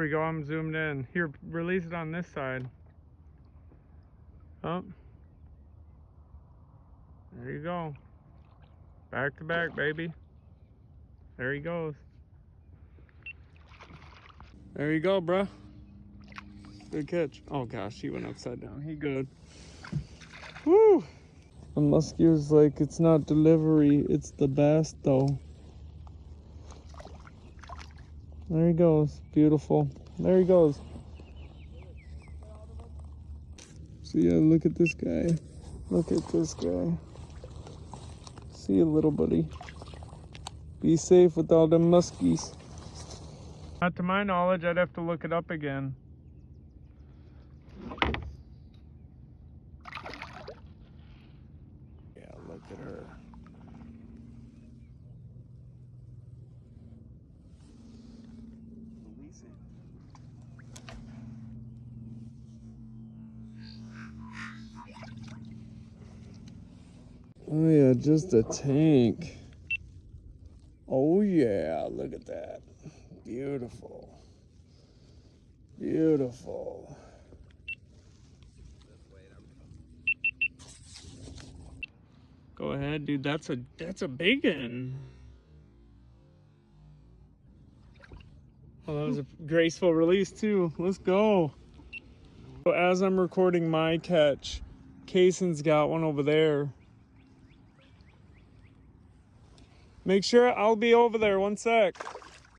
we go. I'm zoomed in. Here, release it on this side. Oh. There you go. Back to back, baby. There he goes. There you go, bruh. Good catch. Oh gosh, he went upside down. He good. Woo! The muskier's like, it's not delivery, it's the bass though. There he goes. Beautiful. There he goes. So yeah, look at this guy. Look at this guy. See you, little buddy. Be safe with all them muskies. Not to my knowledge, I'd have to look it up again. Yeah, look at her. Oh yeah, just a tank. Oh yeah, look at that. Beautiful. Beautiful. Go ahead, dude. That's a big one. Oh, that was a graceful release too. Let's go. So as I'm recording my catch, Kaysen's got one over there. Make sure I'll be over there. 1 sec.